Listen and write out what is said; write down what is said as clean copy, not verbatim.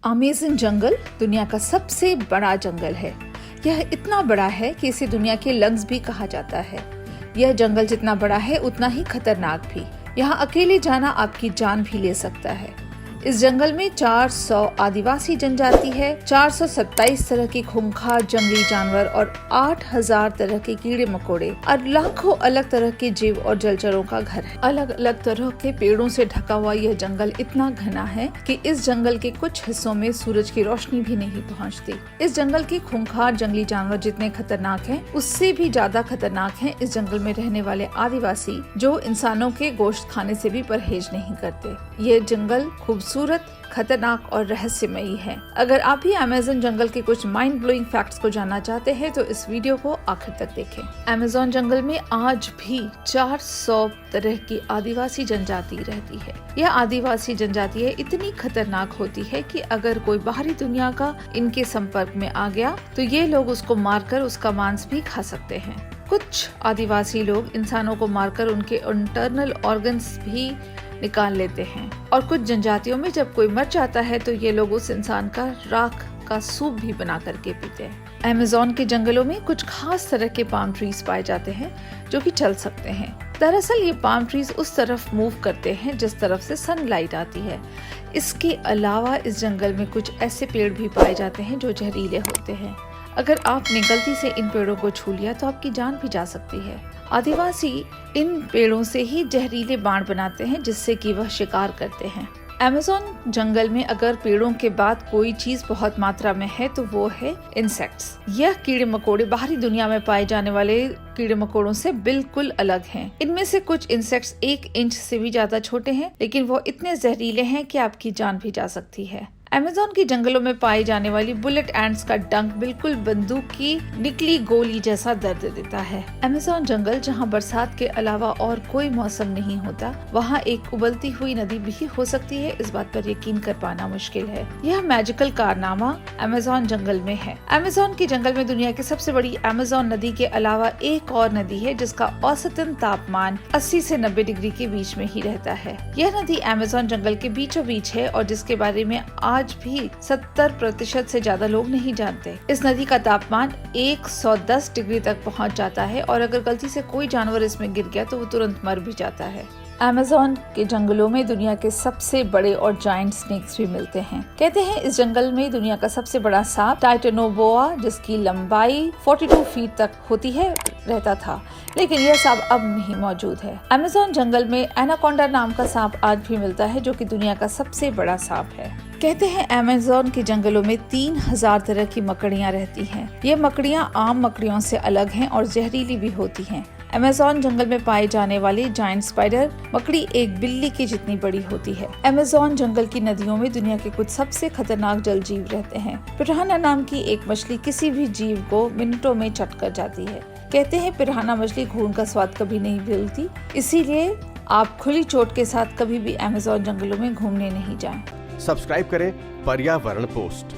Amazon जंगल दुनिया का सबसे बड़ा जंगल है। यह इतना बड़ा है कि इसे दुनिया के लंग्स भी कहा जाता है। यह जंगल जितना बड़ा है उतना ही खतरनाक भी। यहाँ अकेले जाना आपकी जान भी ले सकता है। इस जंगल में 400 आदिवासी जनजाति है, 427 तरह के खूंखार जंगली जानवर और 8000 तरह के कीड़े मकोड़े और लाखों अलग तरह के जीव और जलचरों का घर है। अलग अलग तरह के पेड़ों से ढका हुआ यह जंगल इतना घना है कि इस जंगल के कुछ हिस्सों में सूरज की रोशनी भी नहीं पहुंचती। इस जंगल के खूंखार जंगली जानवर जितने खतरनाक हैं, उससे भी ज्यादा खतरनाक हैं इस जंगल में रहने वाले आदिवासी, जो इंसानों के गोश्त खाने से भी परहेज नहीं करते। ये जंगल खूबसूरत, खतरनाक और रहस्यमयी है। अगर आप भी अमेज़न जंगल के कुछ माइंड ब्लोइंग फैक्ट्स को जानना चाहते हैं तो इस वीडियो को आखिर तक देखें। अमेज़न जंगल में आज भी 400 तरह की आदिवासी जनजाति रहती है। यह आदिवासी जनजाति इतनी खतरनाक होती है कि अगर कोई बाहरी दुनिया का इनके संपर्क में आ गया तो ये लोग उसको मारकर उसका मांस भी खा सकते हैं। कुछ आदिवासी लोग इंसानों को मारकर उनके इंटरनल ऑर्गन्स भी निकाल लेते हैं और कुछ जनजातियों में जब कोई मर जाता है तो ये लोग उस इंसान का राख का सूप भी बना करके पीते हैं। अमेज़न के जंगलों में कुछ खास तरह के पाम ट्रीज पाए जाते हैं जो कि चल सकते हैं। दरअसल ये पाम ट्रीज उस तरफ मूव करते हैं जिस तरफ से सनलाइट आती है। इसके अलावा इस जंगल में कुछ ऐसे पेड़ भी पाए जाते हैं जो जहरीले होते हैं। अगर आपने गलती से इन पेड़ों को छू लिया तो आपकी जान भी जा सकती है। आदिवासी इन पेड़ों से ही जहरीले बाण बनाते हैं जिससे कि वह शिकार करते हैं। अमेज़न जंगल में अगर पेड़ों के बाद कोई चीज बहुत मात्रा में है तो वो है इंसेक्ट्स। यह कीड़े मकोड़े बाहरी दुनिया में पाए जाने वाले कीड़े मकोड़ों से बिल्कुल अलग हैं। इनमें से कुछ इंसेक्ट्स 1 इंच से भी ज्यादा छोटे हैं, लेकिन वो इतने जहरीले हैं कि आपकी जान भी जा सकती है। अमेज़न के जंगलों में पाई जाने वाली बुलेट एंट्स का डंक बिल्कुल बंदूक की निकली गोली जैसा दर्द देता है। अमेज़न जंगल जहां बरसात के अलावा और कोई मौसम नहीं होता, वहां एक उबलती हुई नदी भी हो सकती है। इस बात पर यकीन कर पाना मुश्किल है। यह मैजिकल कारनामा अमेज़न जंगल में है। अमेज़न के जंगल में दुनिया की सबसे बड़ी अमेज़न नदी के अलावा एक और नदी है जिसका औसतन तापमान 80 से 90 डिग्री के बीच में ही रहता है। यह नदी अमेज़न जंगल के बीचों बीच है और जिसके बारे में आज भी 70% से ज्यादा लोग नहीं जानते। इस नदी का तापमान 110 डिग्री तक पहुंच जाता है और अगर गलती से कोई जानवर इसमें गिर गया तो वो तुरंत मर भी जाता है। अमेज़न के जंगलों में दुनिया के सबसे बड़े और जायंट स्नेक्स भी मिलते हैं। कहते हैं इस जंगल में दुनिया का सबसे बड़ा सांप टाइटेनोबोआ, जिसकी लंबाई 42 फीट तक होती है, रहता था, लेकिन यह सांप अब नहीं मौजूद है। अमेज़न जंगल में एनाकोंडा नाम का सांप आज भी मिलता है जो कि दुनिया का सबसे बड़ा सांप है। कहते हैं अमेज़न के जंगलों में 3000 तरह की मकड़ियाँ रहती हैं। ये मकड़ियाँ आम मकड़ियों से अलग हैं और जहरीली भी होती हैं। अमेज़न जंगल में पाए जाने वाली जायंट स्पाइडर मकड़ी एक बिल्ली की जितनी बड़ी होती है। अमेज़न जंगल की नदियों में दुनिया के कुछ सबसे खतरनाक जल जीव रहते हैं। पिरान्हा नाम की एक मछली किसी भी जीव को मिनटों में चट कर जाती है। कहते हैं पिरान्हा मछली खून का स्वाद कभी नहीं भूलती, इसीलिए आप खुली चोट के साथ कभी भी अमेज़न जंगलों में घूमने नहीं जाएं। सब्सक्राइब करें पर्यावरण पोस्ट।